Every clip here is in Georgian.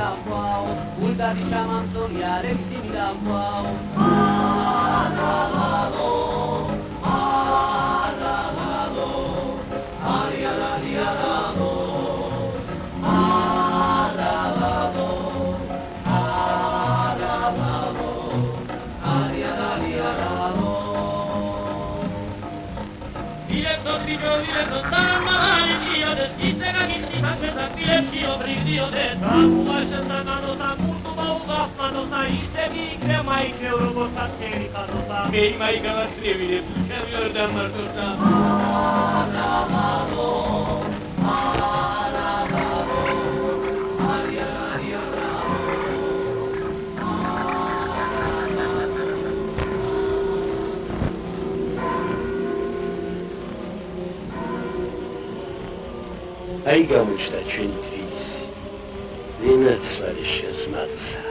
miramquao, Bulgari Shamantoni Alexi miramquao. Dio de Dracula și Sănănosa, Curtuma, Ugasmanosa, Isevi, Cremai, Creurobosa, Cericanosa, Mei mai gămă crevile, Cervior de Mărtusa. Aravado, Aravado, Ariarado, Ai gamușta centris, vinățvărișe zmața,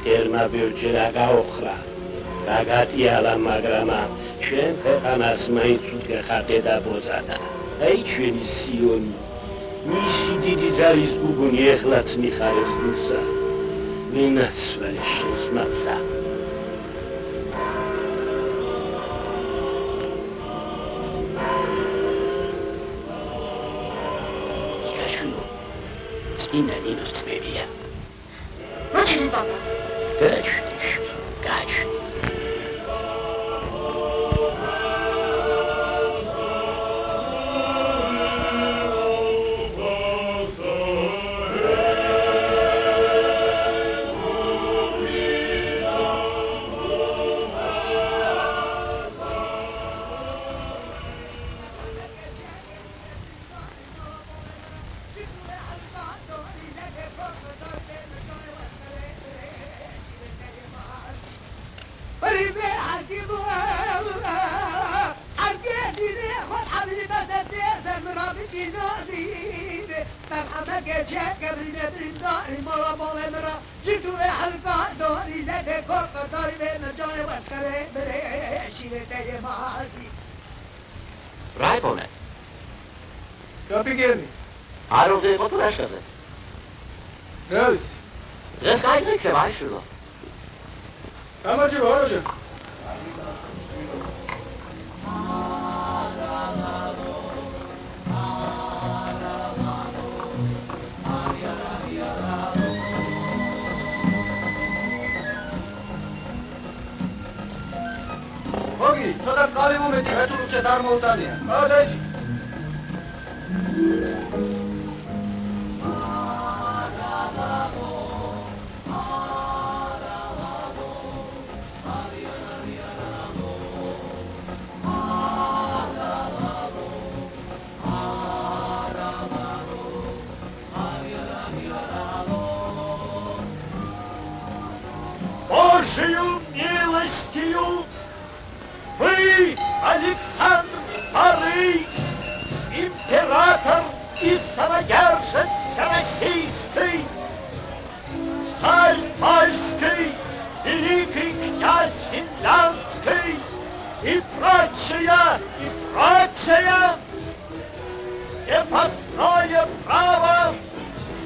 terma bürgera gaochra, gagati ala magrama, cem peqanas maințut că hateda bozada. Ai ceni sioni, nisi didi zaris gugun iehlaț miharev nusa, vinățvărișe zmața. Inna Linus Tveria. Очень папа. Кач, кач. Raipone. Kapigeni. Arılcayı fotoğraf kazı. Göz. Zeskaydı ki var şurada. Amacı var hocam. Hogi, toda kali momenti vetuluce darmoutania. Ādēļ. Божию милостью вы, Александр II, император и самодержец всероссийский, царь польский, великий князь финляндский и прочее, крепостное право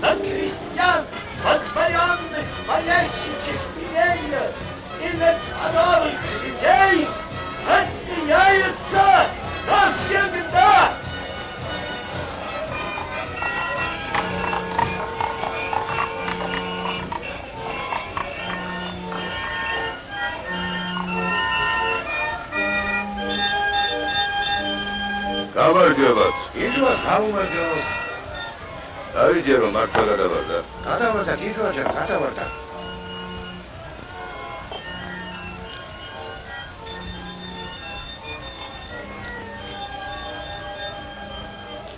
на крестьян, водворенных, помещичьих имения и на коровых людей отменяется навсегда. გამარჯობათ. იჯვას გამომარჯოს. დავიჯე რომ მართლა გადავარდა. გადავარდა იჯვაჯა, გადავარდა.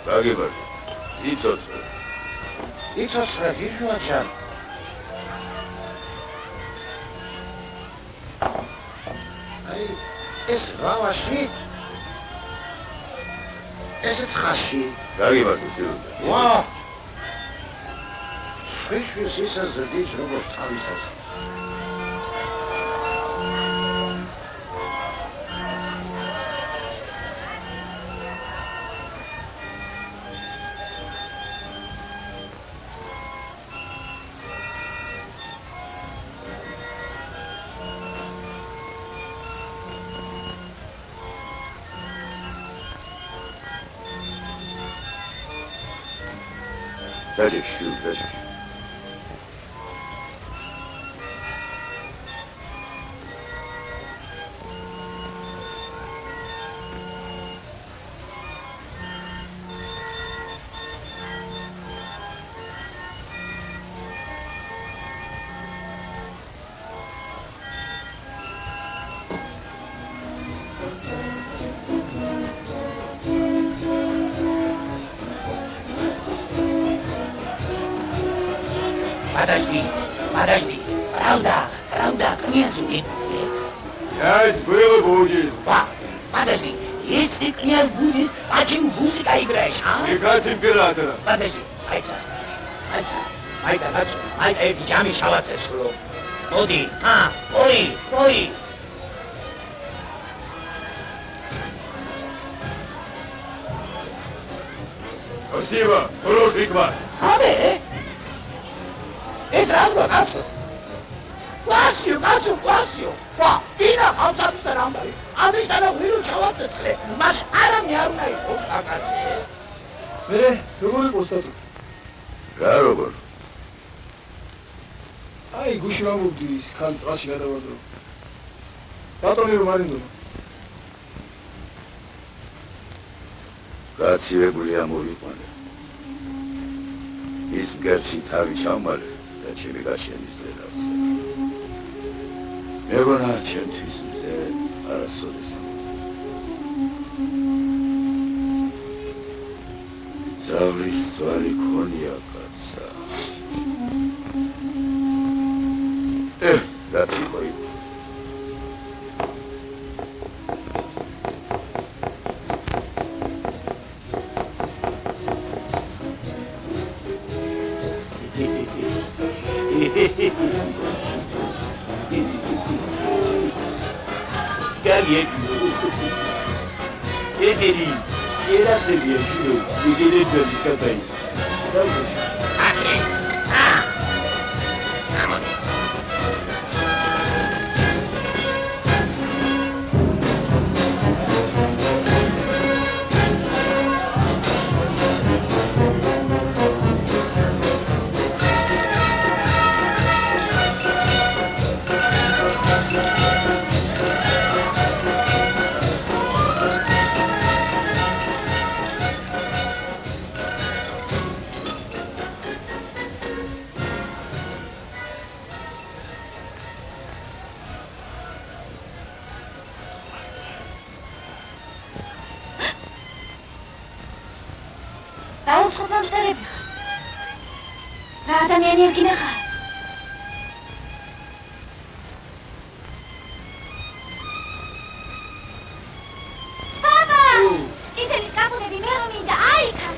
გაგიბარდა. იცოცხლე. იცოცხლე იჯვაჯა. აი ეს რავაში ესეც ხაში. გაგიბარდა სიუდა. ვა! Frischvis ist er zerdies როგორც თავისას. დაჭიქ შვილ დაჭიქ Подожди, правда, князь будет. Князь был и будет. Подожди, если князь будет, почему музыка играешь, а? Играть императора. Подожди, Майка, я мешала слов. Оди, ой. Спасибо, хороший квас. Абе! ეს რა გქონდა კაცო? კვასიო. ვინა ხალხს და რამბარი. ამის და ვინო ჩავაწეთხე. მას არამე არ უნდა იყოს აკაცი. მე როგორი პოსტატო? რა როგორ? აი გუში მომდი ის ხან წაში გადავადრო. ბატონი რომ არ ინდო. გაცილებულია მოვიყვანე. ის მგერში თავი ჩამალე. ჩემი გაშენის ძლევს. მეგონა ჩემთვის მზე არასოდეს. ძავლის ძვალი ქონია კაცსა. რაც იყო იყო. Galien. Ederi, era devia juro, ele deve cantar. Aqui. ადამიანია გინახა. Papa! წითელი კაპუნები მე რომ მინდა აიქა.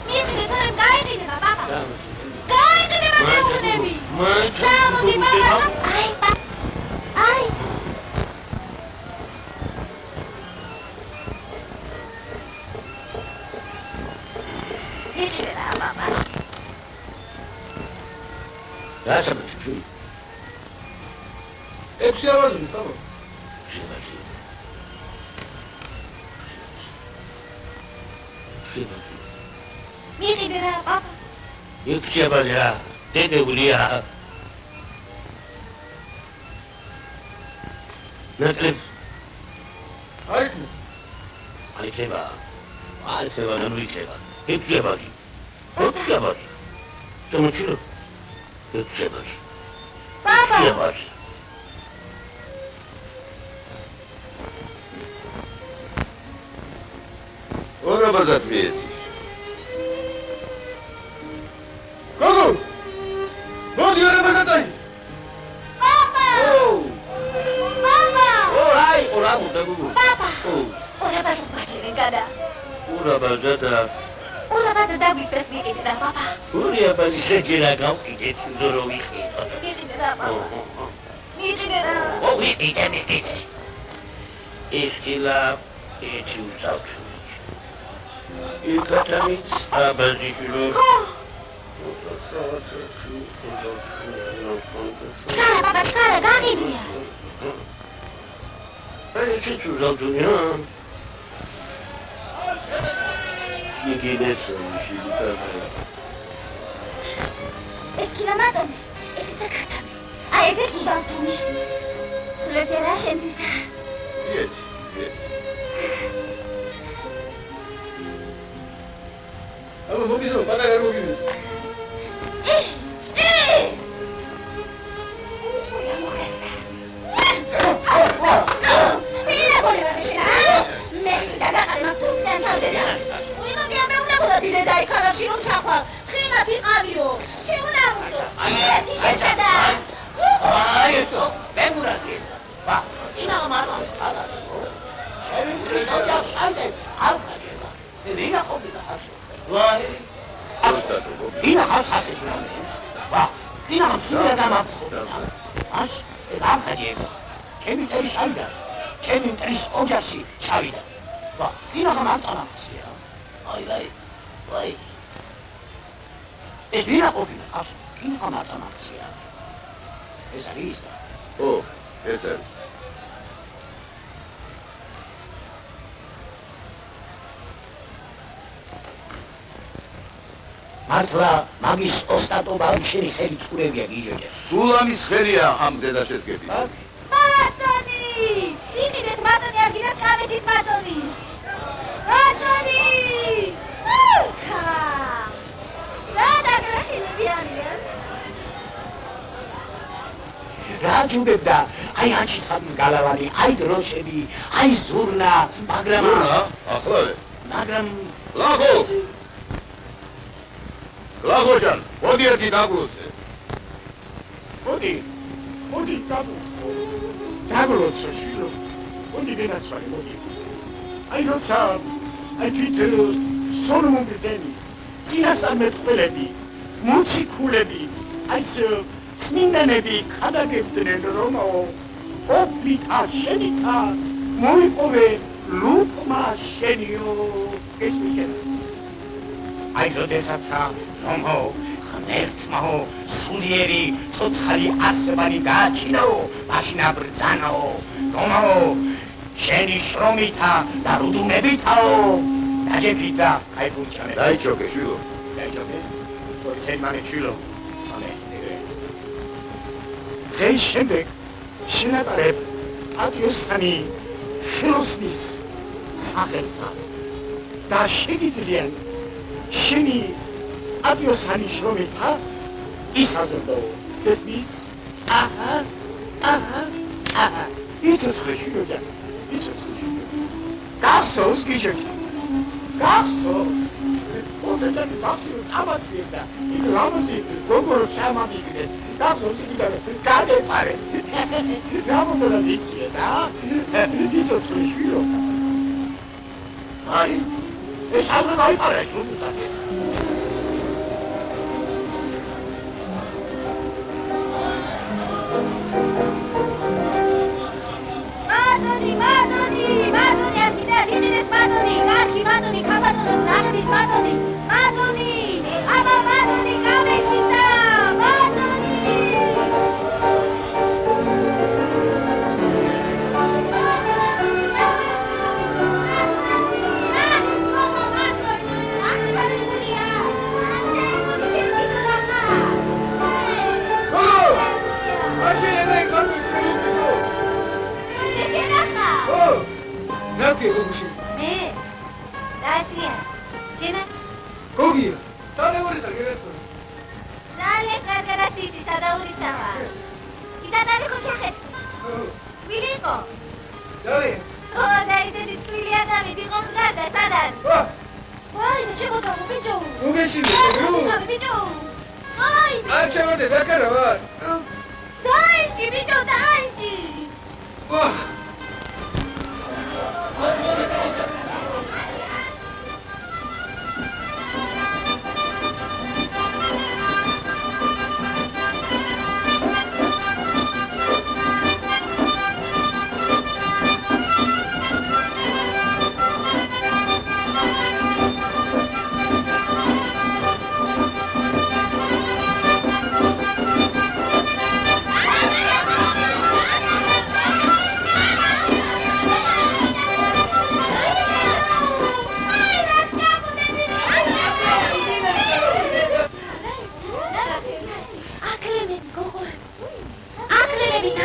მიიღე თორემ გაიყიდება, papa. გაიყიდება კაპუნები. გამოდი, papa. აი. იყიდება, papa. That's a bit true. ექვსი ავაზრი, პაპა. მიიღება, papa. იქცებადა, დედებულია. ნაკლებს. აიქნება. ნამდვილად. იქცებადა. თუმცა იქცებადა. Papa! Ora bazat miyesi? გოგო! მოდი არა ბაზატაი. Papa! Papa! აი, ora მოდა გოგო. Papa! Ora bazat გადა. ora bazata. ora bazat დაგვიფრეს მიყიდა, papa. ურია ბაზი შეჯერა გავყიდეთ ზორო ვიხი. მიყიდა, papa. მიყიდა. მიყიდა. ისკილა ეჩი უსავთ. იქათამიც აბაზირო. Cara, papa, cara, გაღებია. ეჩი უსავთუნია. Esquilamatone, esisakhatami. Ai, esisuzantoni. Suletera შენთვისა. Yes. აბა მოგიზო, პატარა მოგიზო. მართლა მაგის ოსტატობა შენი ხელი წყურებია გიჟოჯეს. სულ ამის ხელია ამ დედაშეზგები. ბატონი! იყიდეთ ბატონი, აგინათ კამეჩის ბატონი! ბატონი! ხა! რა ჯუბებდა, აი ანჩისადის გალავანი, აი დროშები, აი ზურნა, მაგრამ ახლა მაგრამ ლაღოჯან, მოდი ერთი დაგლოცე. მოდი დაგლოცე შვილო. მოდი დედაცვალი, მოდი. აი როცა აი თვით სოლომონ გრძელი, წინასწარ მეტყველები, მოციქულები, აი წმინდანები ქადაგებდნენ რომ ოფლითა შენითა მოიპოვე ლუპმა შენიო ესმიშენ. აი როდესაც რომ ღმერთმაო სულიერი ცოცხალი არსებანი გააჩინაო მაშინ აბრძანაო რომაო შენი შრომითა და რუდუნებითაო დაჯექით და გაიგურჩამე დაიჩოქე შვილო მანე შვილო დღეს შემდეგ შენატარებ პატიოსანი ხელოსნის სახელსა და შეგიძლიან შენი აპიოსანი შრომითა ისაზრდო ესმის აჰა იცოცხლე შვილო იცოცხლე გახსოვს გიჟოჯი გახსოვს ოდესაც გახსოვს ამათვიდა იქ რამოდი როგორ ჩამამიგდეს გახსოვს იქიდან გადეპარე რამოდენა ვიცია და იცოცხლე შვილო აი ეს აღარ გაიპარა ჯუბტაც ეს Madoni, Kabatoni, Nagabis Madoni, Madoni, Abba Madoni, Kamechita, Madoni. Gogia, dale ahorita que esto. Dale, cargara siti, sada ahorita va. Kita dale cochaje. Milico. Dale. Oh, dai, te disquilia da mi dico gata, sadan. Vai, non c'è cosa, un bicho. Un bicho. Un bicho. Vai. Ah, c'è una da cara, va. Dai, ci bicho, dai. Wah.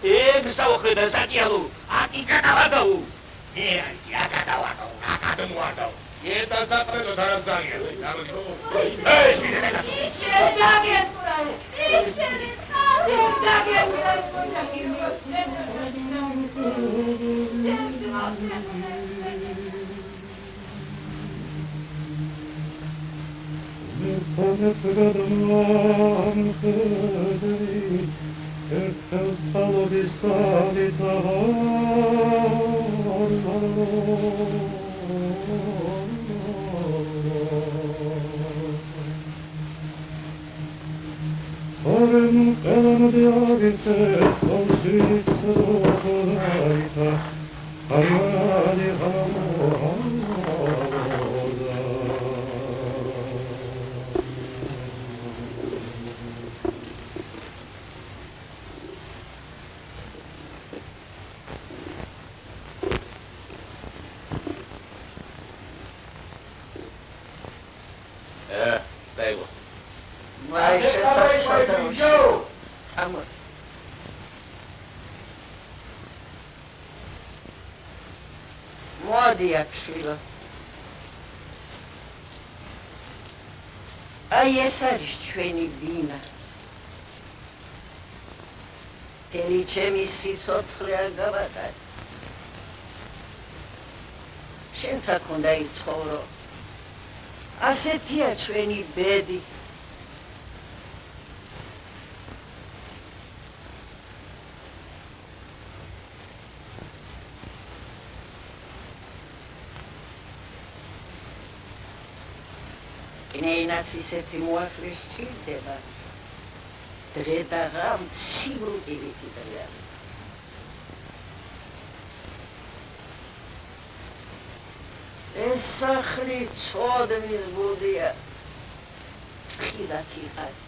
გსაუხრე და საკიალო აკი გადავაგაო აკადემოაგაო ერთად დაყრედო დარაბზარია Akşilo. Ai ეს არის ჩვენი ბინა. თელი ჩემი სიცოცხლე არ გავატარე. შენც აქ უნდა იცხოვრო. ასეთია ჩვენი ბედი. Კინეინაც ისეთი მოახლის ჭირდება. დღე და ღამ სიბრუტივით იდრიან. ეს სახლი ცოდნის ბუდია. ხილათი არის.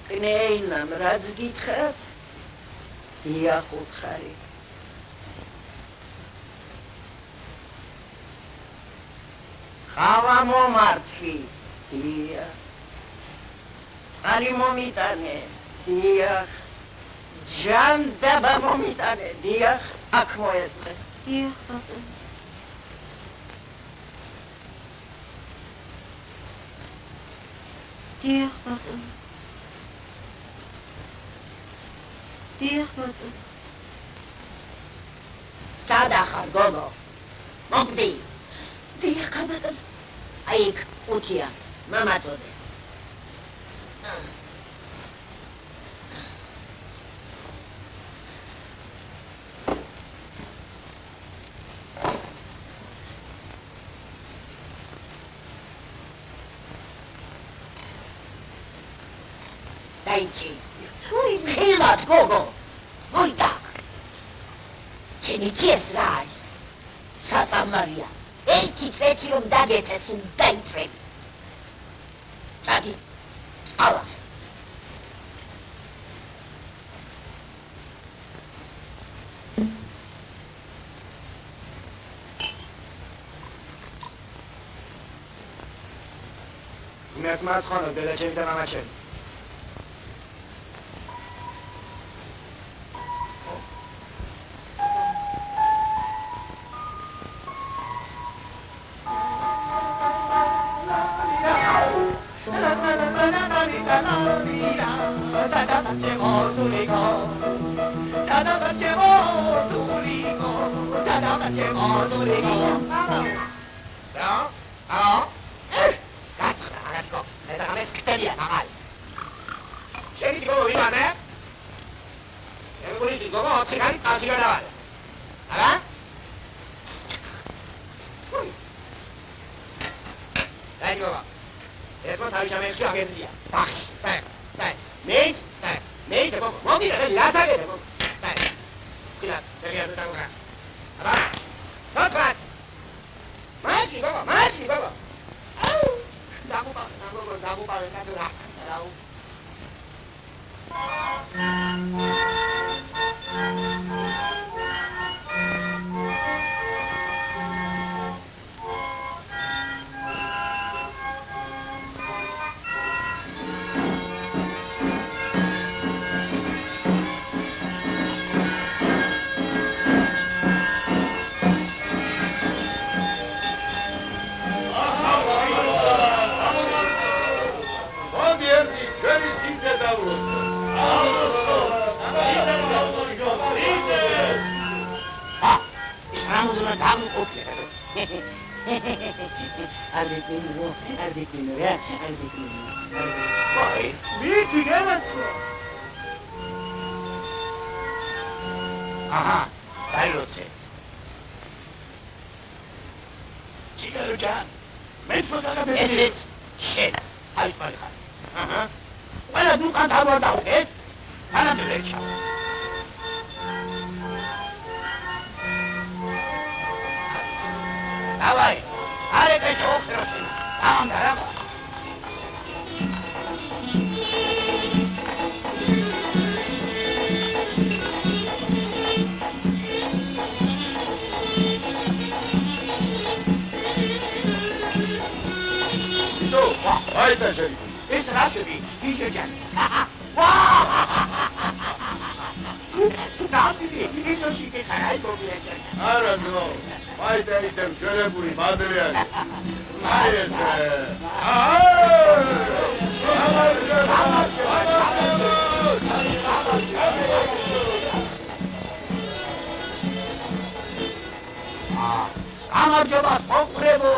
კინეინამ რაც გითხრათ, იახუთხარი. ხავა მომართვი, დიახ. წყალი მომიტანე, დიახ. ჟანდაბა მომიტანე, დიახ. აქ მოეწყე. დიახ, ბატონო. დიახ, ბატონო. დიახ, ბატონო. სადახარ, გოგო? მოგდი. დიახ, ბატონო. აი იქ ყუთია, მამაწოდე. დაიჭი. ხილად, გოგო. მოიტაკ. შენი ძიეს რა არის? საწამლავია. ერთი წვეთი რომ დაგეცეს უ დაიწრები. წადი. ალა. მე მართხანო დედა ჩემი და მამა ჩემი. სიტე დავროთ. ის რამოდენად დამყოფია. არდეკინო. აი, მითი გემეცო. აჰა, დაილოცე. ჩიგაროჯა, მეც მოგაგაბეჭდი. ესეც შენ, აი პალიხა. აჰა. ყველა დუკან დავდავდეთ. ანადელეჩა. დავაი, არეკეშო ოქროთი. ამდარა. აი დაჟე. ეს რატები? იჯეჯან. ნამდვილი, ისოში გეხარай გოგიაჭა. არა ნო. აი და ისე მშვენებული მადლიანი. აი ეს. გამარჯობა მოყრებო.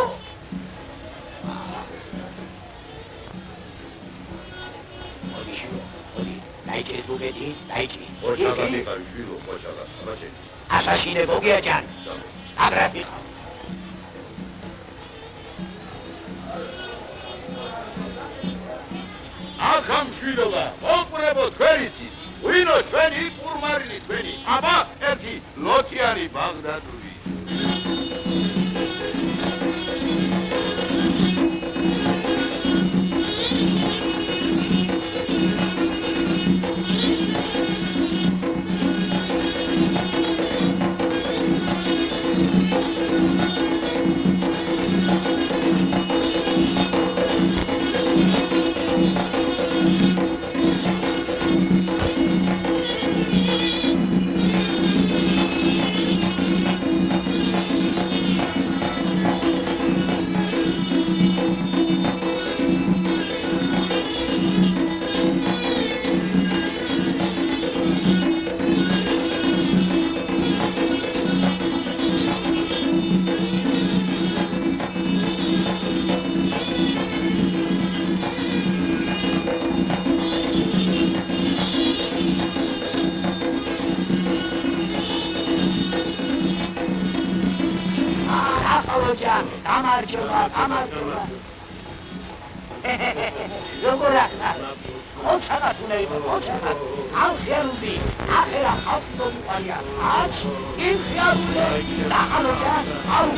დაიჭრის ბუგეთი, დაიჭრი. ოჩაღათი ხარი შვილო, ოჩაღათ. აბაშე. ასაშინე გოგიაჭან. აგრაფი ხარ. ახამ შვილობა, მოყრებო თქვენი ცის. ვინო ჩვენი პურმარილი თქვენი. აბა, ერთი ლოთიანი ბაღდადური. გამარჯობა. როგორ ახლა? ოჩაღათ უნდა იყო, ოჩაღათ. ალხიარული, ახლა ხალხი მოუყარია. აჩ, იმხიარული, დახალოჯა, აუ.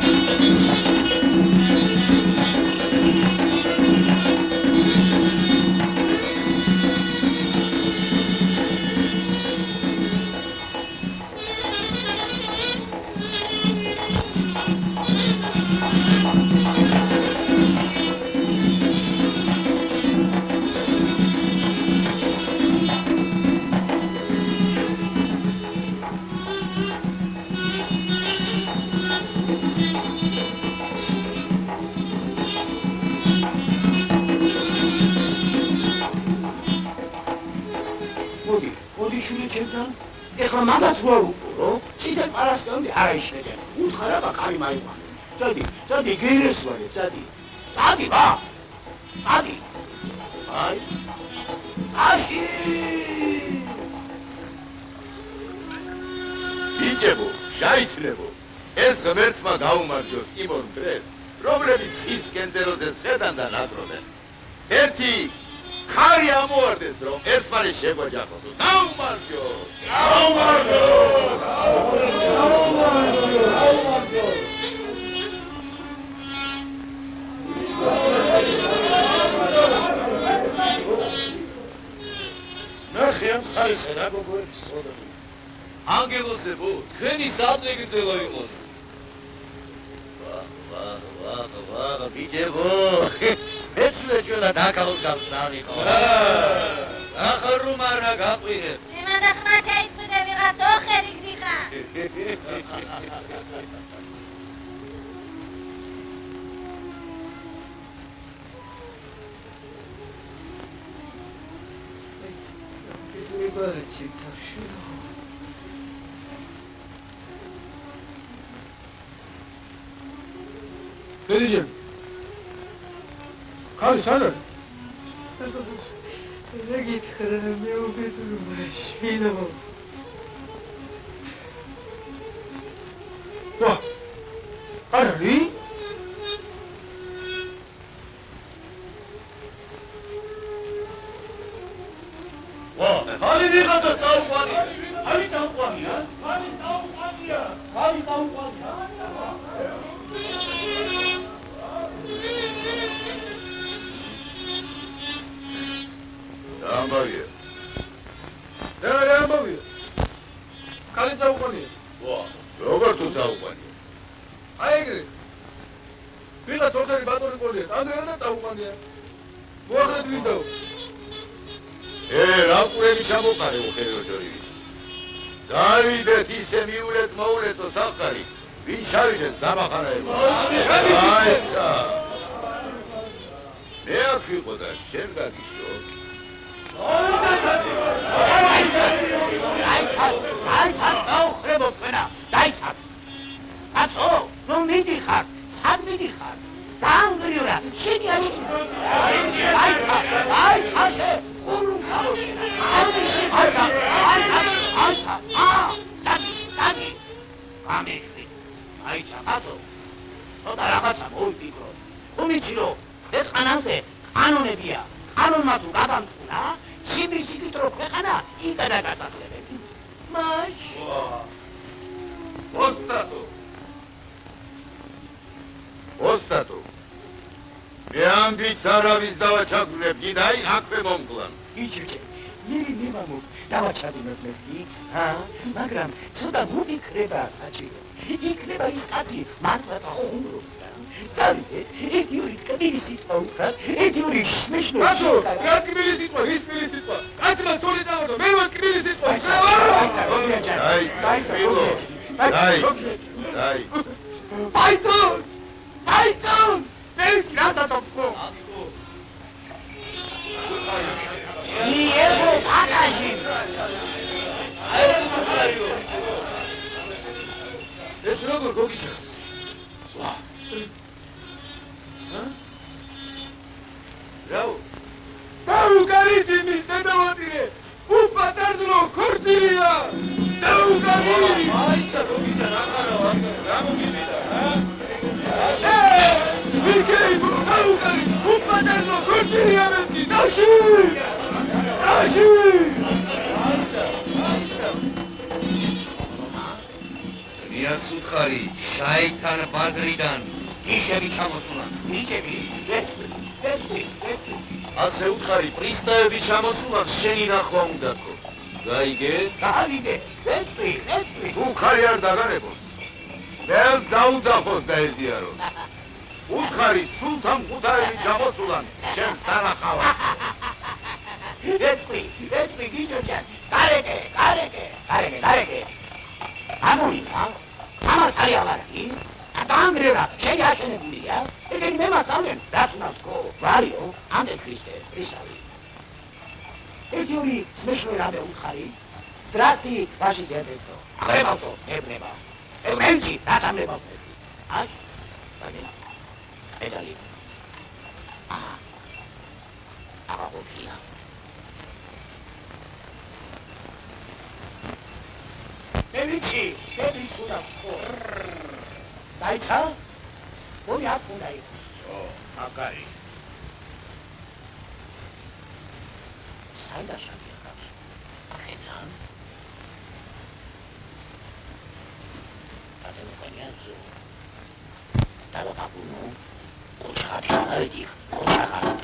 ეხლა მაგაც ვარ უყურო, ციდან პარასკევი არა იშლედე. უთხარა და კარი მაიყვანე. წადი, გერეს ვარე, წადი. წადი, ვა. წადი. აი. აში. ბიჭებო, შაიცნებო. ეს ღმერთმა გაუმარჯოს იმ ორ მტრეს, რომლებიც ხის კენტეროზე სხედან და ნადრობენ. ერთი ხარი ამოვარდეს, რომ ერთმანეთს შეგვაჯახოსო. გაუმარჯოს! ნახე ამ ხარისე რა გოგოების ხოდები. ანგელოსებო, თქვენი სადვეგრძელო იყოს. ვაღ, ბიჭებო. მეცლე ჩვენა დაკალოს გავსნარი ხო? ახლა რომ არა გაყვირებ. იმადა ხმა ჩაიწვიდე ვიღაც ოხერი გდიხარ. Ugareci taşıyor. Ne diyeceğim? Kali sen ne? Ne git kırarım ya o götürmüş. Filo. Vah! Arali? 와, 할리 가서 싸우고 하니. 할리 싸우고 하니야? 할리 싸우고 하니야. 할리 싸우고 하니야. 양박이야. 내가 한 방이야. 칼리 자국관이야. 와, 너가 또 싸우고 하니? 아이 그래. 내가 도사리 받도록 걸려. 나도 하나 자국관이야. 뭐가 그래 드린다고? 라꾸레미 잡아가려고 해요, 저리. 자위대 디셈이 우레스 마우레스 사카리. 위샤리제 사바카나이고. 아이, 참. 내 아큐보다 생각이 있어. 나이차, 너 그래 못되나? 나이차. 가서, 너 미디카, 산미디카. 당 그리우라, 신이야, 신. 나이차, 호름 가보시나. 반드시 나이차, 나기. 감히, 나이차, 가서. 너 날아가자, 뭘 비그러. 호미치로, 내 가난세, 간원에 비야. 간원마도 가담구나. 집이 시키도록 하나, 이가다 가다 그래. 마시. Ostatu. Beam bir sarabis dava çakule giday akve momkulan. 이질제, 미리 네 맘을 나와 찾으면 이, 마그람, 저다 무디 크레바 사지. 이 크레바 이스까지 만나다 홍으로 사는데, 에디오리 까비리시 파우카, 에디오리 스매시노. 가수! 야 끼밀리 시트와, 히스밀리 시트와. 같이만 소리 잡아도 매번 끼밀리 시트와. Dai, figo. Dai. 파이터! 매일 지나다 덮고. 이 예고 바다신. 내 수락을 거기 쳐. 와. Bravo. Tavu caritimi, ne davatire. Upa tardulo cortilia. Tavu caritimi. 아이차 거기서 나가라 나무 길이다. Perché tavu caritimi. Upa tardulo cortilia metti. Dashi. Mia Sudkhari, Shaitan Badridan. 이셰비 참았구나. 이셰비. ასე უთხარი პრისტაები ჩამოსულან შენი ნახვა უნდაო. გაიგე? 가비게. 햇빛. Tu khari ar daganebos. Vel daudafos daezიარო. Utkari sultan Qutaevi ჩამოსულან შენს დანახავა. 햇빛 기저자. 가레게. 아무리가 아마 다리아가라기. 당그래라. 쟤기 하시는 분이야. 이게 내만 싸우면 라스나스코 마리오 안데 크리스타리. 에디오리 스메시노라베 우카리. Здрасти, ваши дедето. Гребалто, ебнеба. Менчи, натамнеба. Аш? Памина. Едали. Агопия. Менчи, 에디쿠다. 나이차? 몸이 아픈다 이거. 가까이. 살다 샤비야. 괜찮? 다들 거냐죠. 나도 바쁘노. 고차가 태어나야지. 고차가.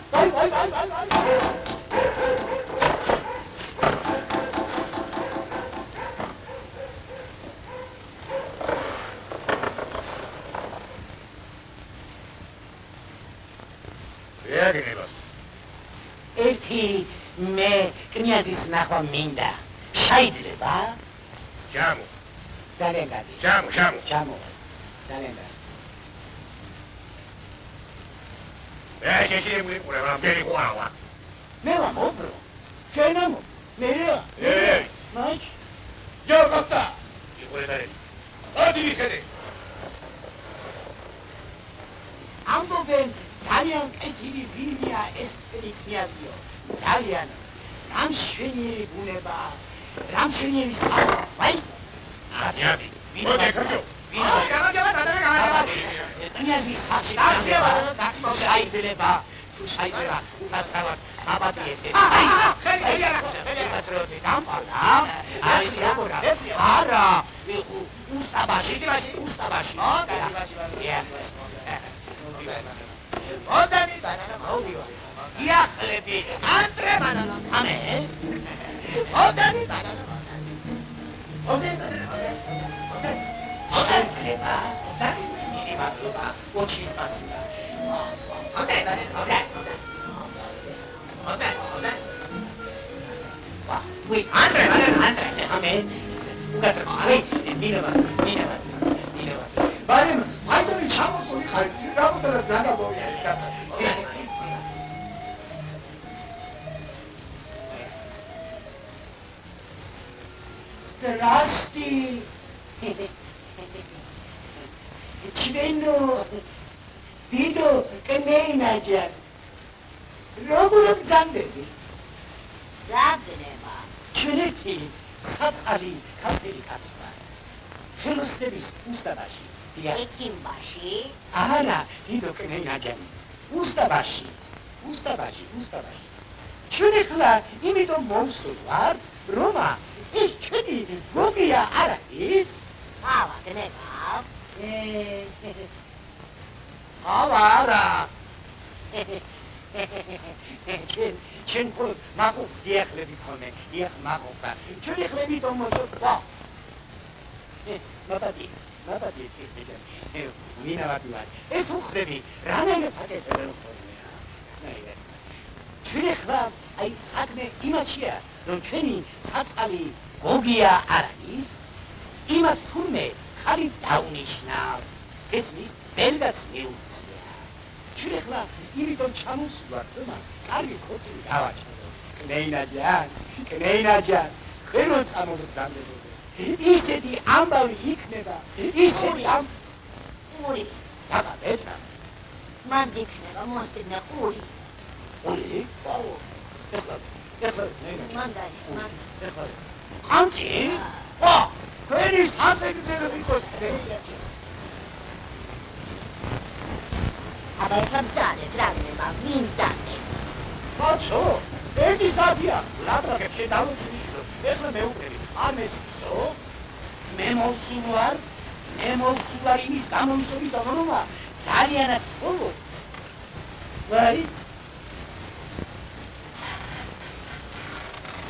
ერთი მე კნიაზის ნახვა მინდა. შეიძლება? Čamu? ძალიან კარგი. Čamu? ჩამო. ძალიან კარგი. შეშინებული ყურება, მდელი ყვავა. მე ვამობრო. შენ ამო. მე რა? მაჩ ჯოგოტა იყურებარე. ადი ვიხედე ამბობენ ძალიან კეთილი ვინია ეს კნიაზიო ძალიან რამშვენიერი ბუნება რამშვენიერი საუბარი აცი. მოდი ქრჯო კნიაზის საშიძება დაიძლება თუ შეიძლება უკაცრავად აბადიეთე არა უსტაბაში ოდანი ბანანა მოვივა იახლები ანტრე ბანანა ამე ოდანი ბანანა ოდანი ცლება ოდანი მადლობა ოჩის ასია ოდანი ვი ანტრე ამე უკაცრავ მინევა ბარემ აიტონი ჩამოწული ხარ რამოდენა ზაგა მოვიარი კაცო Здрасти. Чвено. Видо кнейнаჯა. როგორ გძანდები? გაგნება. ჩვენეთი საწყალი ქართული კაცმა. ხელოსნების უსტაბაში. ეკიმბაში. არა, видо კნейнаჯა. უსტაბაში. ჩვენ ახლა იმიტომ მოვსვათ, რომ ის ჩვენი გოგია არ არის? ავაგნება. არა. ჩვენ ხოლმე მაგოს გიახლებით ხოლმე, მაგოსა. ჩვენ ეხლებით მომწვა. ნატადი. მინავადივარ. ეს უხრები, რანაირად აკეთებენ ხოლმე. ჩვენ ახლა აი საქმე იმაშია, რომ ჩვენი საწყალი გოგია არ არის, იმას თურმე ხარი დაუნიშნავს. ეს მის ბელგაც მიუცია. ჩვენ ახლა იმიტომ ჩამოსვლათ, რომ კარგი ხოცი გავაჩნდო. კნეინაჯან, ხეროთ წამოგძანდებოდე. ისეთი ამბავი იქნება, ისეთი ური. დაგაბეჭდა. მან იქნება მოსტინა ური. ური? ვაუ. ეხლა. მანდაი. ანტი? ვა! ქენი სამწეგრძელო იყოს. აბა სამწარე დრაგნება მინდანე. ბაჩო, ერთი საათია. ლატრაკებში დავუცვიშლო. ეხლა მეუღები. ამესო. მე მოსულვარ იმის გამომსობით ამომა. ძალიანაც ხოლო.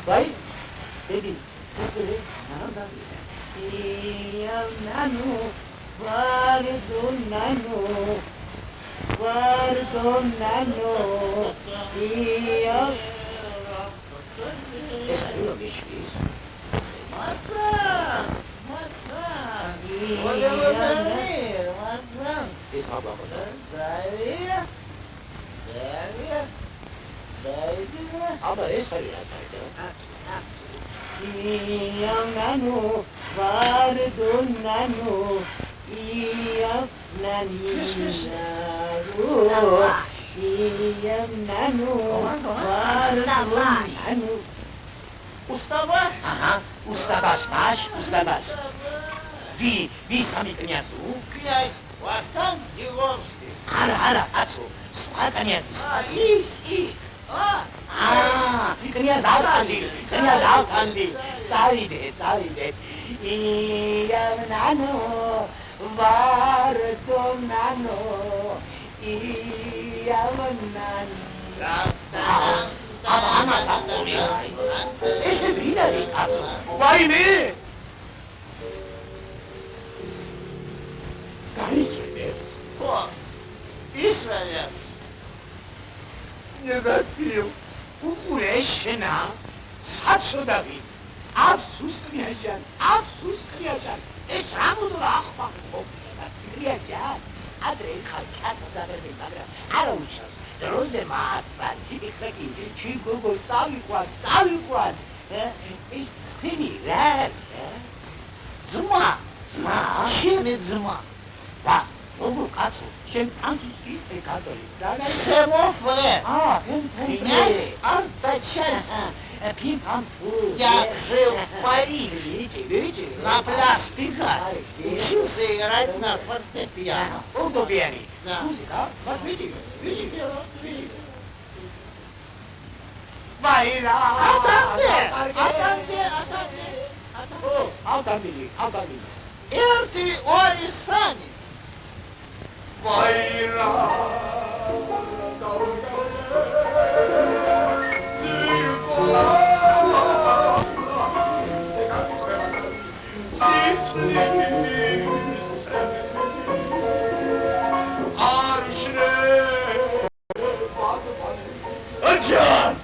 Vai, baby. Nano, guardo, Aber ist ja wieder Zeit, ja? Nano, guardo, Ustavash? Aha, ustavash. Vi sami kniazu? კნიაზ ვართან იღორსი Არა, აცო, სხვა კნიაზი. კნიაზ ალკანდი. Წავიდე. Nano, guardo, Ana Samuria. Ese brinari, აცო. Vaime! Გაისვენებს. ხო ისრაელს ნებათიო. უყურე შენა. საცოდავი. აფსუს კნიაჯან. ეს რამოდრა ახმაყო. კნიაჯან. ადრე ხარ ჩასადაბები, მაგრამ არა უშავს. დროზე მასთან, იქნები, ჩიგოგო წავიყვან. ის თქვენი რა ძმა ჩემი ძმა ვა როგორ კაცო ჩემ ანთი ეკადოლი და შემოფრე ფინას არტაჩას пим-пам, я жил в Париже, на пляж Пикассо, учился играть на фортепиано. Фортепиано? Да. Музыка? Вот видите? Вайра! Атанде! Эрти Орисани! Вайра! John!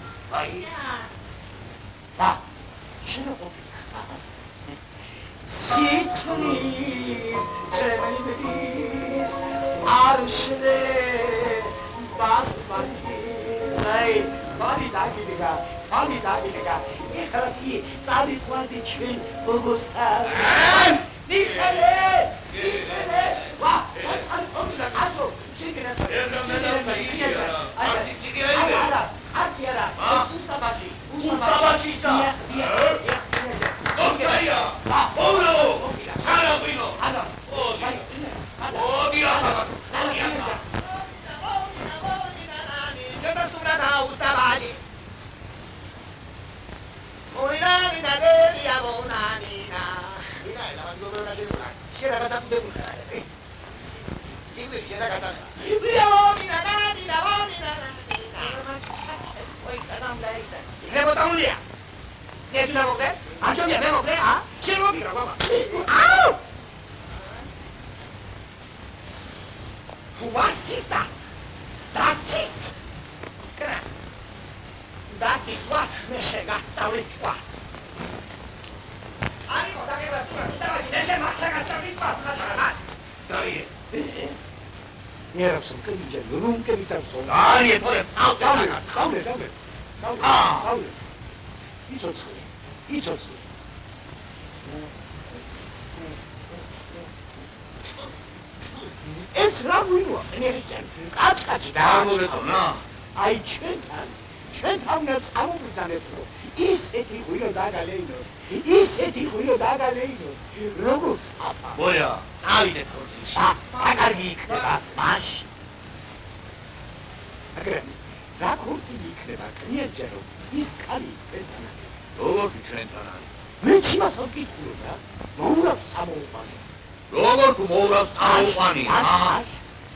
ეს რა გვინოა? კაცკაცი და აი ჩვენთან წამოვიძანეთ რომ ისეთი ღვინო დაგალეინო როგორც აფა ბოია ავიდეთ ხორცში კარგი იქნება მაშინ აგრე რა ხორცი იქნება კლიენტჯერ რომ ის კალი ჩვენთან როგორ ჩვენთან არის მე ჩიმას ვკითხულობ რა მოურავს სამოუყანე როგორ თუ მოურავს სამოუყანი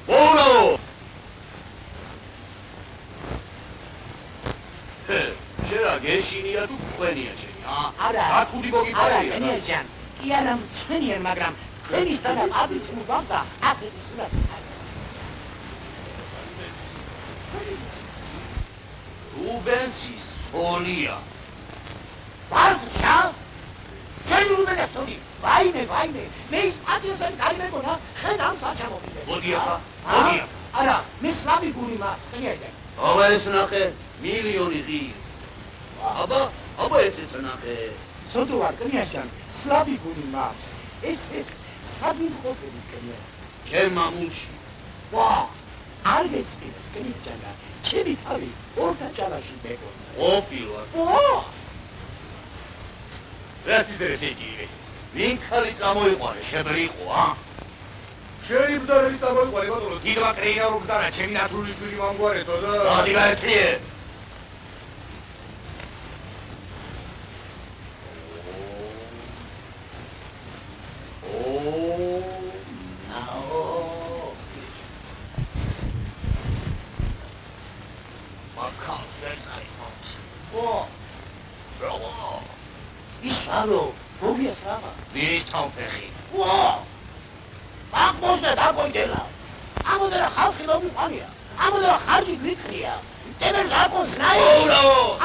მოურავ შერა გეშინია თუ ხვენია შენი არა აკუდი მოგიფარია არა კლიენტჯან კი არა მცენია მაგრამ ჩვენი სტადა აბიც მოგავდა ასეთი სულაც რუბენსის სოლია ვარგუშა ჩემი რუბენსი ვაიმე მე ის პატიოსანი გამეგონა ხედავ საჩამოვიდე მოდი ახლა არა მე სლავი გული მაქვს კლიენტჯან აბა ეს ნახე მილიონი ღირ აბა ესეც ნახე სოდო ვარ კლიენტჯან სლავი გული მაქვს ეს სადი ყოფილი კლიენტ ჩემ მამულში ვა არ გეცდილოს კლიენტჯან ჩემი თავი ორთა ჭალაში მეგონა ყოფილა რას ისე შეჭირე ვინ ხალი წამოიყვანე შებრიყო შენი ბდარები წამოიყვანე ბატონო დიდმა ტრეინერულ ბდარა ჩემი ნათურული შვილი მომგვარეთო და დადი გაერთიე ისალო მოგიას რამა ვირის თავფეხი ვა აკმოშდა დაკონდელა ამოდერა ხალხი მომიყვანია ამოდერა ხარჯი გვითხრია დემერ ზაკონს ნაი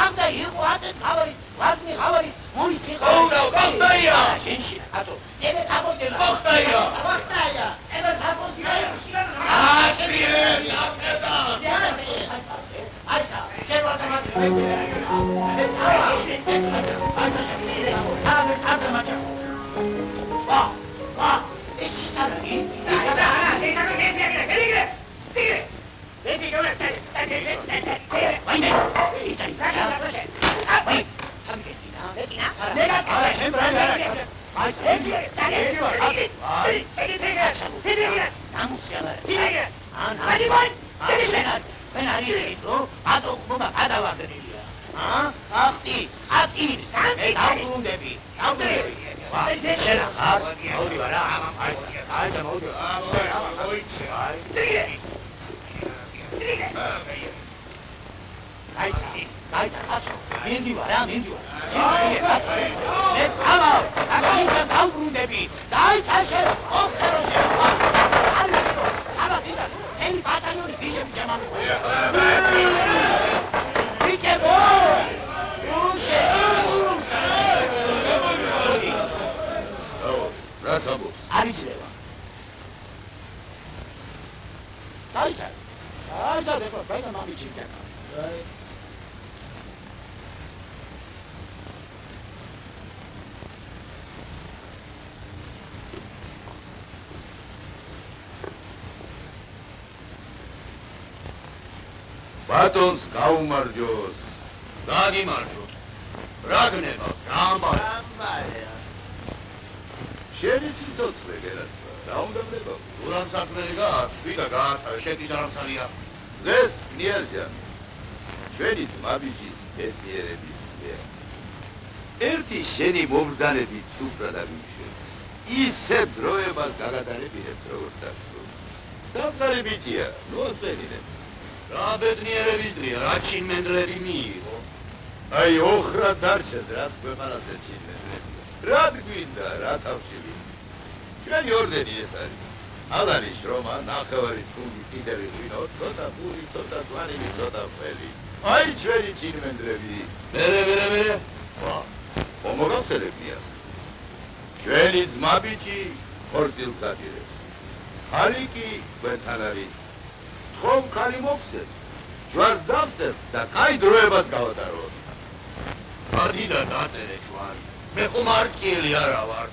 ამდა იყო ატეთ ხავარი ვაზნი ხავარი მოლიცი ხავარი გახდაია შენში ატო დემერ დაკონდელა გახდაია დემერ ზაკონს ნაი აკრიელი აკეთა აიცა შენ ვარ დამატე ბატონს გაუმარჯოს. გაგიმარჯოს. რა გნება? გამბარია. შენი სიცოცხლე გერასა. რა უნდა ვნება? ურან საქმე გააქვს, ვიდა გაათავე, შედის არამცალია. ეს ნიაზია. ჩვენი ძმაბიჯის ერთიერების ძია. ერთი შენი მომბრძანებით სუფრად ამიშენ. ისე დროებას გაგადარებინებ როგორც ახსოვს. სამყარო ბიჭია, ნუაცენინე. რა ბედნიერების დღეა, რა ჩინმენდრები მიიღო. აი ოხრა დარჩეს, რა ქვეყანაზე ჩინმენდრები. რა გვინდა, რა თავშივი. ჩვენი ორდენი ეს არის. ალანის შრომა, ნახევარი თუნი კიდევ ვინო, ცოტა პური, ცოტა ზვანილი, ცოტა ყველი. აი ჩვენი ჩინმენდრები. მერე. მომოგავსელებია. ჩვენი ძმაბიჭი ხორცილს აპირებს. ხალიკი გვერდთან არის. ხომ ხალი მოხსენს. ჯვარს დავსებს და კაი დროებას გავატაროთ. ადი და დაწერე ჯვარი. მე ხომარკილი არა ვარ.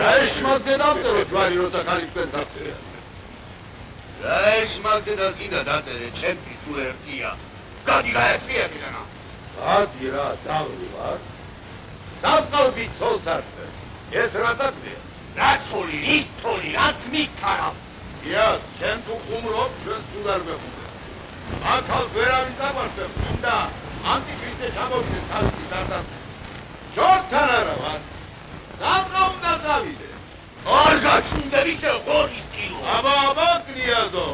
რა ეშმაკზე დავწერო ჯვარი, როცა ხალი გვერდს აფერია. რა ეშმაკზე და კიდე დაწერე, ჩემთვის სულ ერთია. გადი გაეფია კიდენა. გადი რა, ძაღლი ვარ. საწყალბი ცოლს არწევ. ეს რა დაგდია? რა ცოლი, ის ცოლი, რაც მიქარა. ია, შენ თუ ხუმრობ, ჩვენ სულ არ გვეხმარება. აქალ ვერავინ დაგვარწევს, უნდა ანტიქრისტე ჩამოვიდეს თავის დარდას. შორთან არა ვარ. საბრა უნდა გავიდე. არ გაჩნდები შე ხორის ტილო. აბა, კრიადო.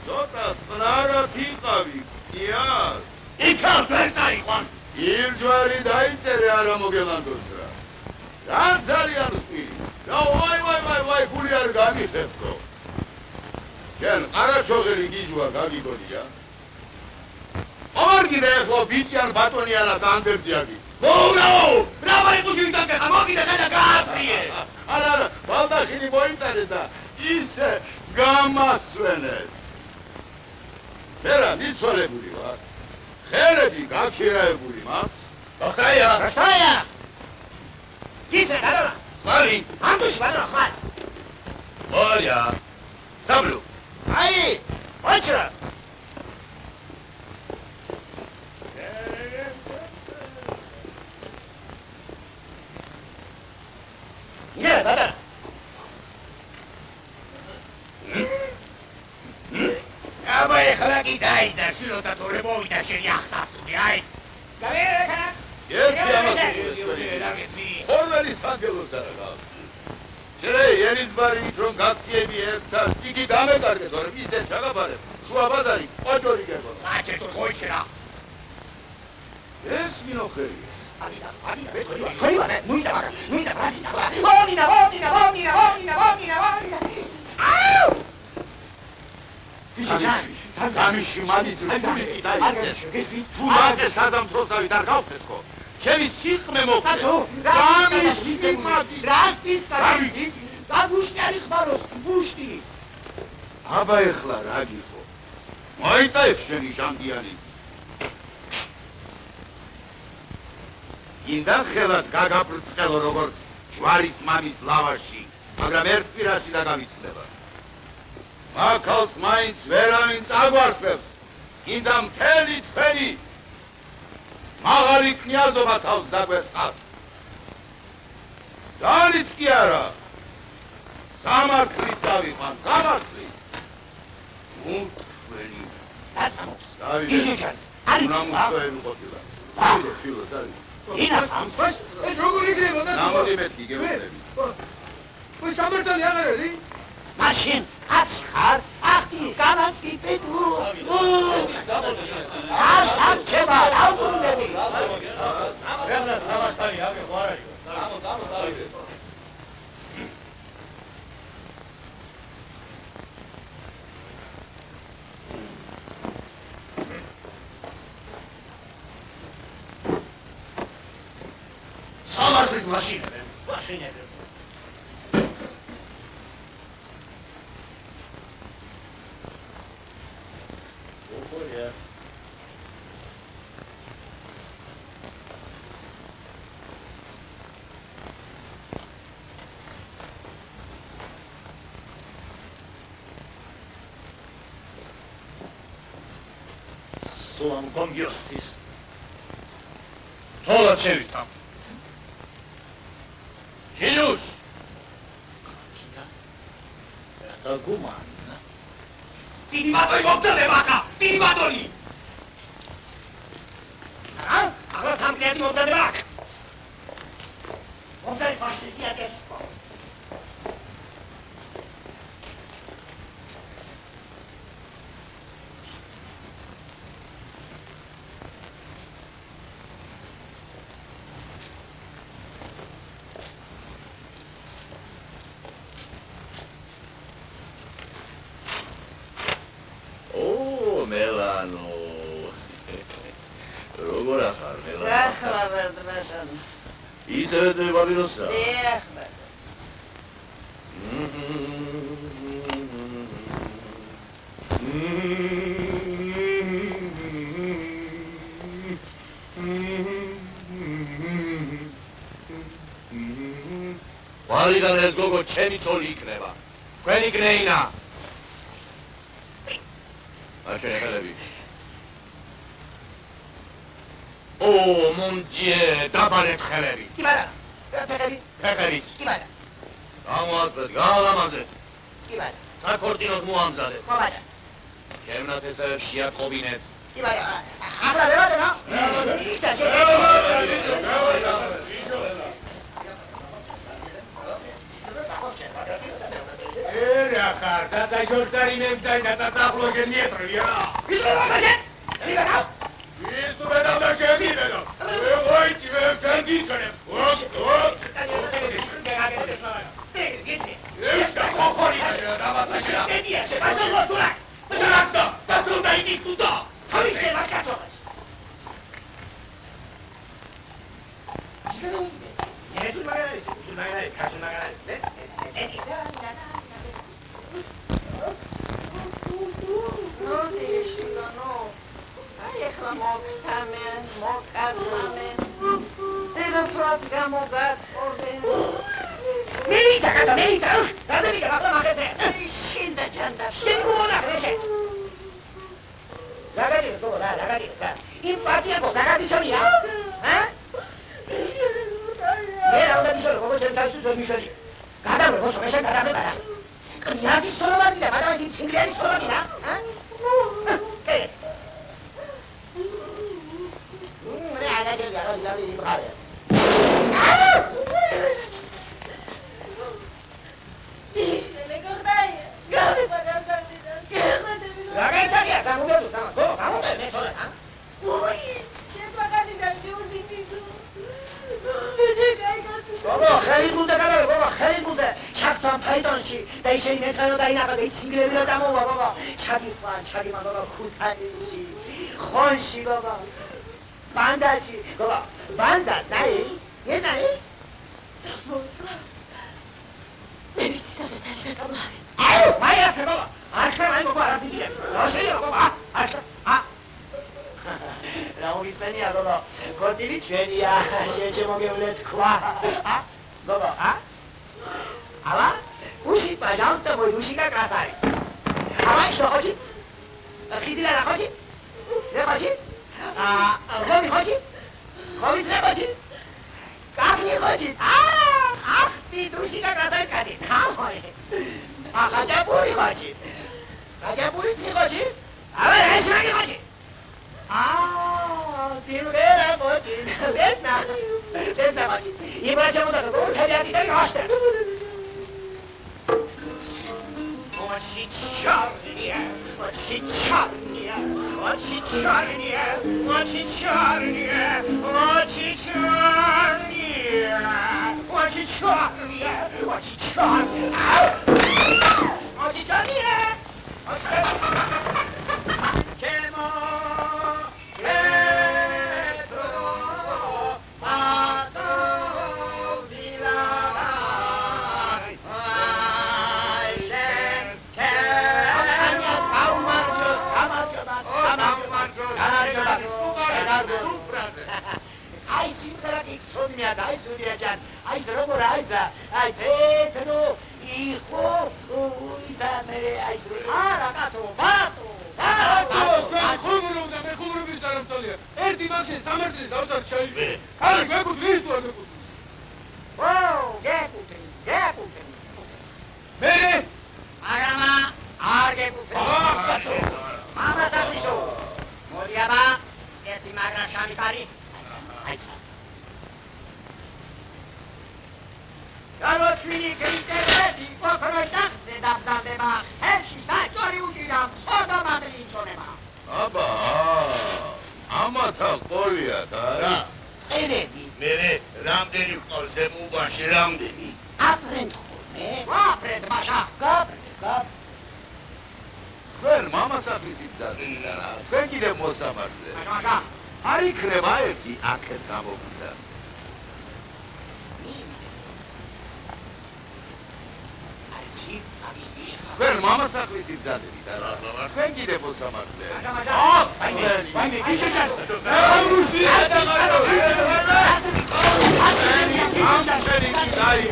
ცოტა წნარად იყავი, კრიად. იქარ ვერ წაიყვან. ირჯვარი დაიწერე არა მოგელანდოს რა. რა ძალიან ვთქვი. რა ვაი, გული არ გამიხებო. შენ ყარაჩოღელი გიჟვა გაგიგონია? ამარგიდე ეხლა ბიჭიან ბატონიანას ანდერძიაგი. მოუნაო! რა ვაიყუში ვიტანკე, მოგიდე და გააფრიე. არა, ბალდახინი მოიტანე და ისე გამასვენეთ. ფერა მიცვალებული ვარ. ხელები გაქირაებული მაქვს. ხაია! გისე გადავრა. ხალი, ამდუში ბატონო ხარ. ორია. საბლუ. აი, ოჩრა. ია, დადა. აბა ეხლა კი დაიდა, შილოთა თორე მოვიდა შენი ახსასული, აი. გავიერე ხა. ერთი ამასი. ორველის ანგელოს არა გავს. შე ერისბარი რომ გაქციები ერთად იგი დამეკარგე თორე მისე ჩაგაბარებ. შუა ბაზარი ყოჯორი გეგო. აჩე თუ ხოიჩრა. ეს მინოხერი. ადი, ხოივა, ნუიზა. აუ! გამიში მადის რუბლიკი დაიწეს. თუ მაგეს საზამთროსავით არ გავხეთქო. ჩემი სიყმე მოგწე. გამიში მადის. რასტის კარგის, დაგუშნი არის ხმაროს, გუშნი. აბა ეხლა რა გიყო? მოიტაებ შენი ჟანგიანი. გინდა ხელად გაგაბრწყელო როგორც ჯვარის მამის ლავაში, მაგრამ ერთ პირაში დაგამიცდება. მაქალს მაინც ვერავინ წაგვარცხებს, გინდა მთელი თქვენი მაღალი კნიაზობა თავს დაგვესწრათ. ძალით კი არა, სამართლით დავიყვან, სამართლით. თქვენი დასამოს. გიჟიჭან, არის ნამუსწრები ყოფილა. ფილო, დავი. ინახავს. როგორ იქნება და ნამოდი მეთქი გეუბნები. ой სამართალი აღარ არის მაშინ კაცი ხარ, ახი განაცკი პეტუ. აღშაჩება, რა უნდა? სამართალი აღარ არის. სამართლით მაშინებენ. სულამ გომგიოსთვის თოლა შევითავ Genius! Eta guman. დიდი ბატონი მოგწოდე ბაკა, დიდი ბატონი. რა? აღარ სამკლიათი მოგწოდე ბაკ. მოგწოდე ფაშისტია დესპო. მელანო როგორ ახარ მელანო ახლა ვერდმეტან ისევ დებაბინოსა დიახ ვარიდან ეს გოგო ჩემი ცოლი იქნება თქვენი გნეინა Achei ხელები. Oh mon dieu, დაბალეთ ხელები. კი ბატონო. ფეხები. ფეხებიც. კი ბატონო. გამოვაწყეთ, გალამაზეთ. კი ბატონო. საქორწინოდ მოამზადეთ. ხო ბატონო. შემნათესავებს შეატყობინეთ. კი ბატონო. ახლა ვერ ბატონო. იწა ერა ხარ და ჯორდარი მემძაინა და დაღლოგე მიეტრია ის თუ ბედავდა შეგიბედო ვოიჩი ვერ შეგიჩრე ეს და ხოხორი და ბატაშა დედიაშე ბაზალო დურა ბაზალაკდა და თუნდა იგი თუნდა თავისე ვაკაცობას ეს თუ მაგარი კაცი მაგარი Melita, canta, Melita! Date mica, ma come che Scinda gianda. Scinda, invece! Ragazzi, infatti è cosa, ragazzi, sono io! Era una di solo, come c'è il tuo amico lì. Cada uno, posso pensare, cada uno, Coniati solo la vita, ma davanti in cingliani solo la vita, Che? Ragazzi, la vita, Ragazza mia, stiamo venuti, stiamo bene, sono là. بابا خیلی بوده کنه بابا خیلی بوده شخصا پیدانشی دیشه این اتخانو در این اقا دی چینگره بیادم بابا چدی من بابا کودنشی خونشی بابا بندشی بابا بندت نهی؟ یه نهی؟ نمیتی سبتن شد الله ایو من یه بابا عرصه من بابا عرب بیزیده راشده بابا عرصه დაუმიწენია გოგო. კოტილი ჩვენია, შეშემოგევლე თქვა. გოგო, აბა? Уши, пожалуйста, мой душенька красавец. Ава, что хочет? Хидила не хочет? Не хочет? Хоби хочет? Хоби не хочет? Как не хочет? Ах ты, душенька красавец, катит. А хачапури хочет? Хачапури не хочет? Ава, решила не хочет? Силвера хочет. Весна хочет. И врачему так говорю, хотя ты не хочешь. Очень черные, очень черные, очень черные, очень черные, очень черные, очень черные, очень черные, очень черные. Чему Ai simțăra de exodimea, ai sudiajan, ai zrobora, ai petru, iho, uiza mere, ai zrobora, aragato, bato, ხუმრობდა, მე ხუმრობის დარამწალია. ერთი მაშინ სამართლის დავწარ ჩაივე. ხარი მეკუთვი ის თუ არ მეკუთვი. გეკუთვი. მერე? აგრამა, არ გეკუთვი. მამა საქმისო. მოდი აბა, ერთი მაგრა შამიკარი. აიცა. Galotfini kriteredi, pokroć nachce dabdadeba, helsi saczori udziram, odamady linczonema. აბა, ამათა ყოლია და რა? წერები. მერე რამდენი ყოლ ზემუბანში რამდენი? აფრენთ ხოლმე. აფრენთ მაშა. გაბრეთ. თქვენ მამასაფრის იბძარდით და რა? თქვენ კიდევ მოსამართლე. მაშა. არ იქნება ერთი აქეთ გამოგვიდა. თქვენ მამასაფრის იბძარდით და რა? თქვენ კიდევ მოსამართლე. ვაინდი, გიჩეჩან. აურუსი ადაღარო. ამჩერი კიდაი.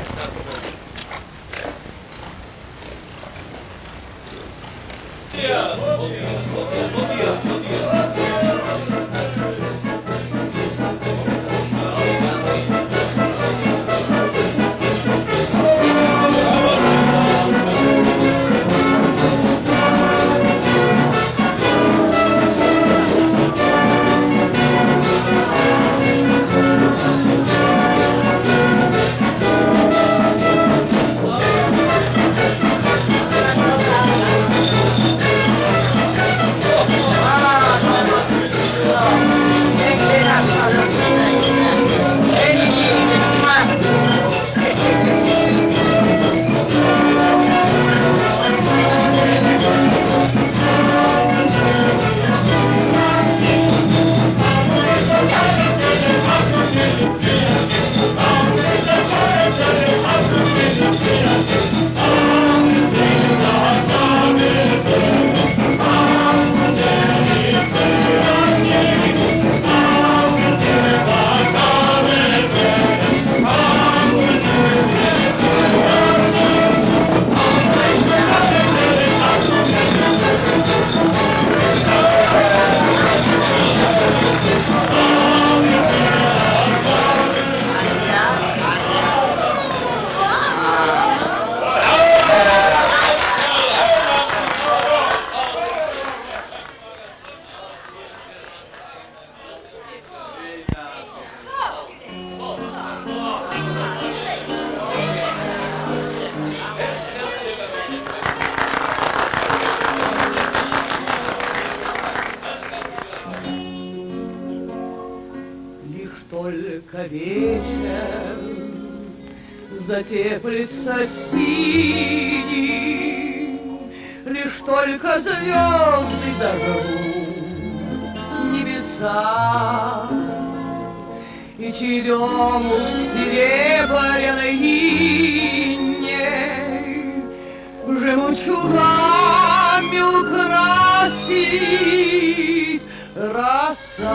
Вечер затеплится синий, лишь только звезды зажгут небеса, и черему в серебряной инне жемчугами украсит რასა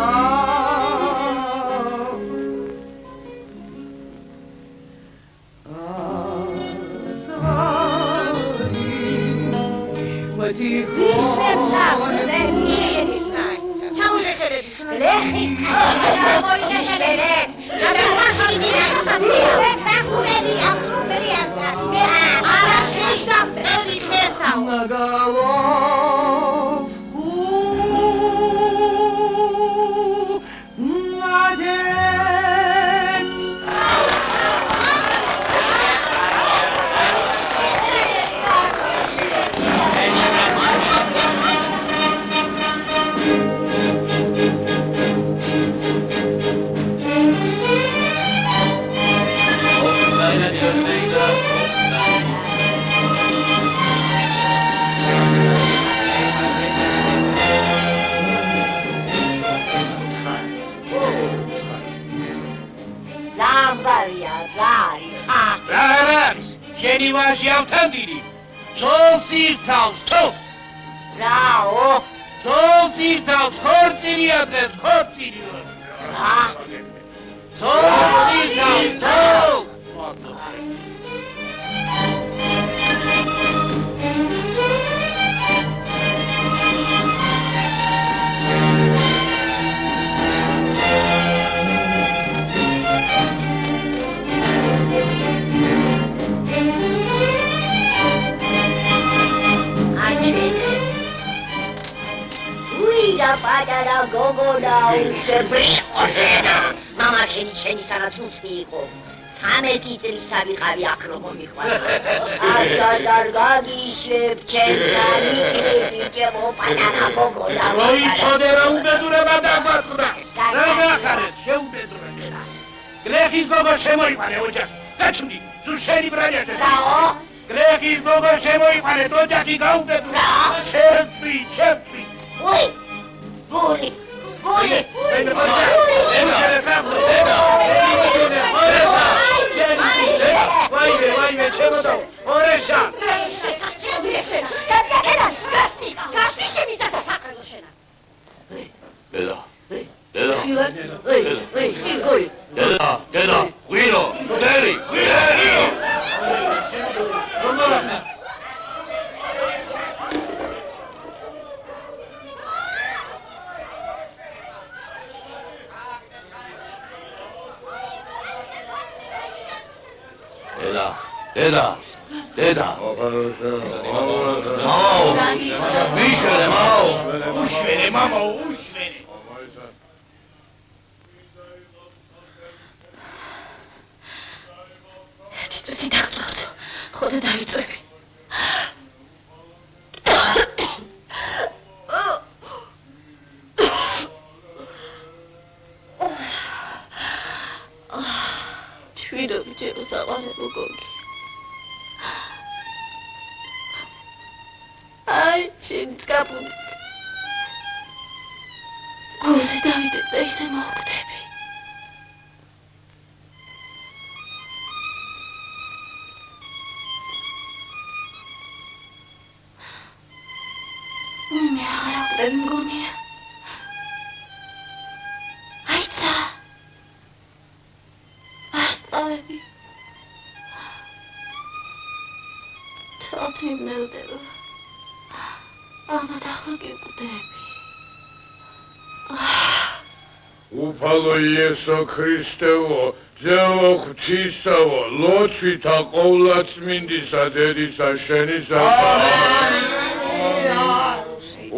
იესო ქრისტეო, ძეო ღვთისაო, ლოცვითა ყოვლადწმინდისა დედისა შენისა.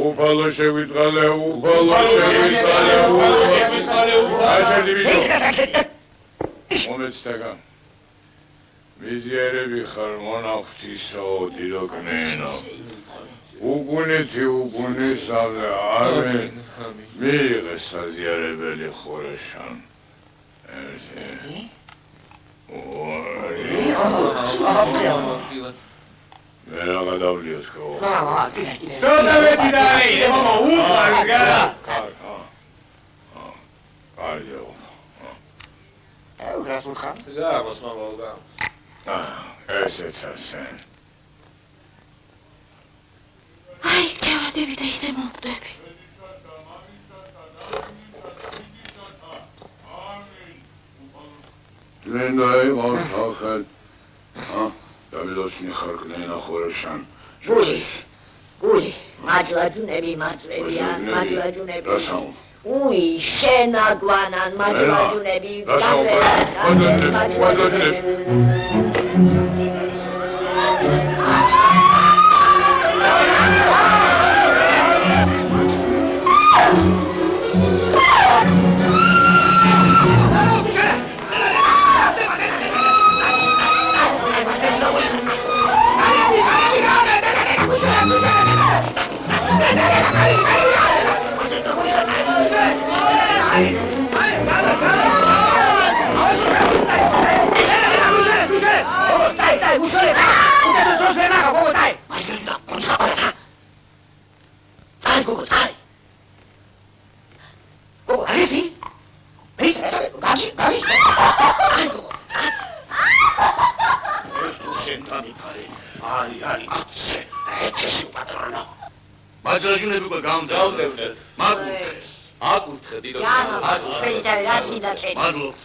უფალო შევიტყალე, უფალო შევიტყალე, მომეცდაგან. მიზიერები ხარ მონა ღვთისაო, დიდოკნენო. უგუნეთი უგუნესავე, ამენ. მიიღე საზიარებელი ხურეშან. ერთი. ორი. მერა გადავლიოს ხო? ცოტა მეტი დაიდე, მამა, უყარ გარა. აიო. გასულ ხარ? გაბოს მამა უგა. ესეც ასენ. აი, ჩავარდები და ისე მომკვდები. წმინდა იყოს სახელ. დავიდოჩნი ხარკნენა ხორეშან. გული, მაჯლაჯუნები მაწვევიან, მაჯლაჯუნები. უი, შენაგვანან მაჯლაჯუნები, მაჯლაჯუნები. მაჯლაჯუნები გამდევდეთ. მადლობთ. აკურთხე დიდო. მადლობთ.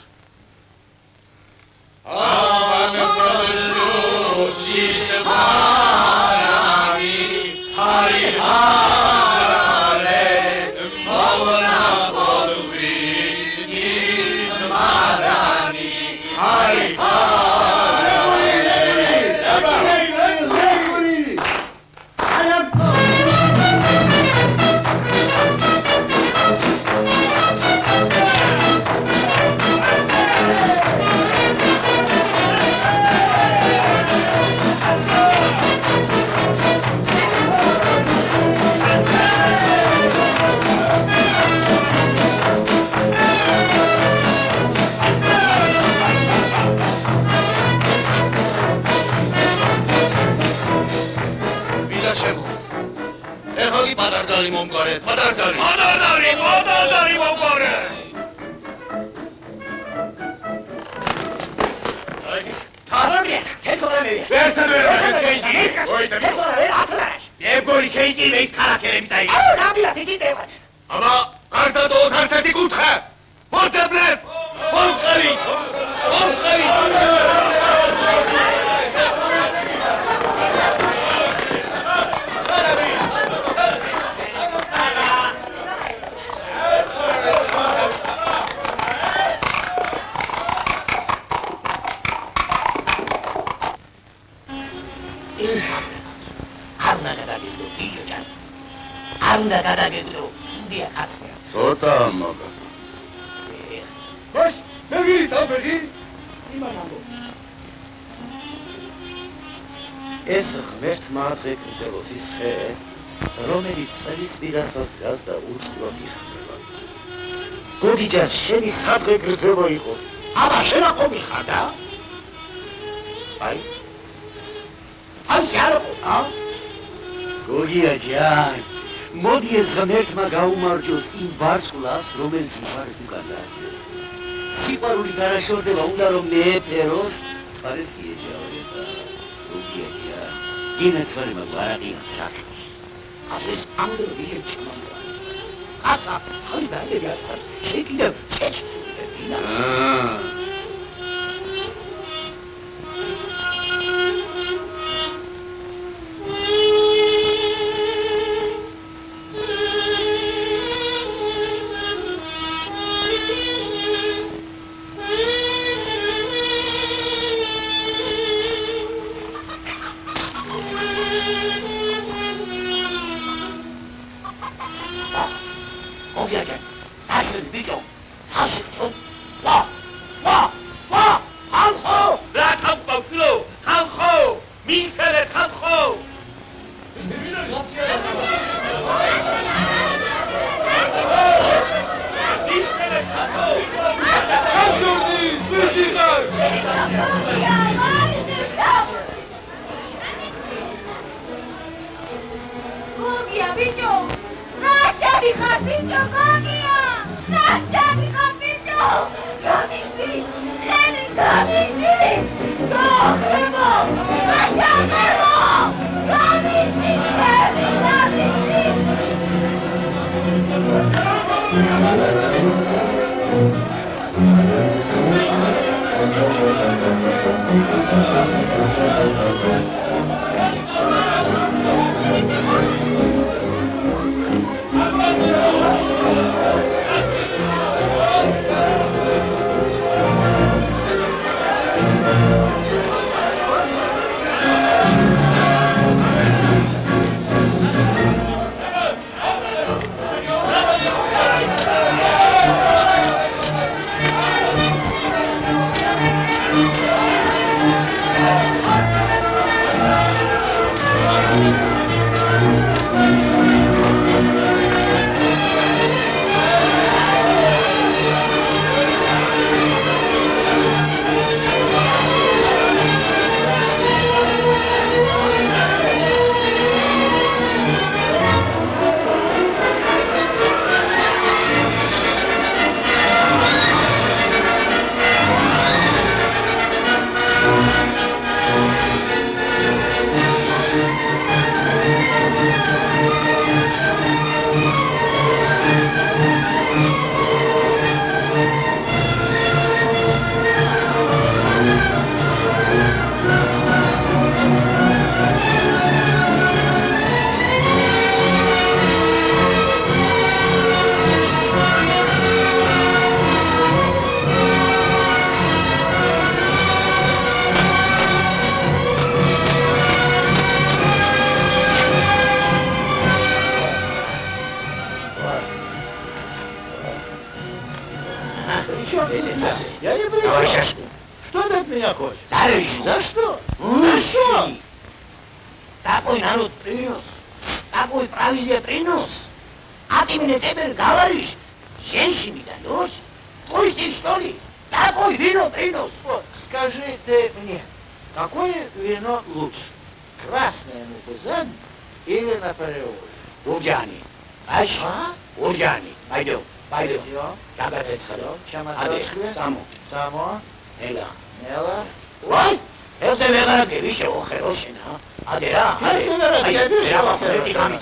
პატარდალი მომყარე, პატარდალი მომყარე. თარამია, თეთრამია. ეგორი შეიძლება ის ქარაკერები დაი. აუ, ნამდვილად ის იდეა. აბა, კარდა დო ქართეთი კუთხე. მოდებლებ. მომყარი. უნდა გადაგედრო სუდია კაცია. ცოტა მაგა. ბაშ, მეგირი დაფეხი. იმანავო. ეს ღმერთმა დღეკრძელოს ის ხე, რომელიც წელის პირასაც დგას და უშუალოდ იხმება. გოგიჯან, შენი სადღე გრძელო იყოს. აბა, შენა ყომი ხარ და? აი არ ხო? გოგია ჯან, მოდი ეს ღმერთმა გაუმარჯოს იმ ვარსკვლავს, რომელიც მხარეს უკან დააჭერს. სიყვარული გარაშორდება, უნდა რომ მეეფეროს, მხარეს გიეჯავება. გოგია ჯან, გინეთვალება ვარაღია საქმე. ასეს ამდროდი ჩამონდა. კაცა, ხალი დაილებია, შეკიდებ ჩეჩწულებინა. Я не пришел. Что ты от меня хочешь? За что? За что? Такой народ принес, такой провизия принес. А ты мне теперь говоришь, женщине даешь? Курси, что ли? Такой вино принес. Вот, скажи ты мне, какое вино лучше? Красное мукузан или Наполеон? Урджани. А? Урджани. Пойдем. Пойдем. Чагацец ходил. Чаматочка. Само. Нела. Ой! Ел се вегара ке више охерошена. Адера. Ел се вегара ке више охерошена.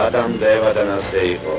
Адам Дева да нас იყო.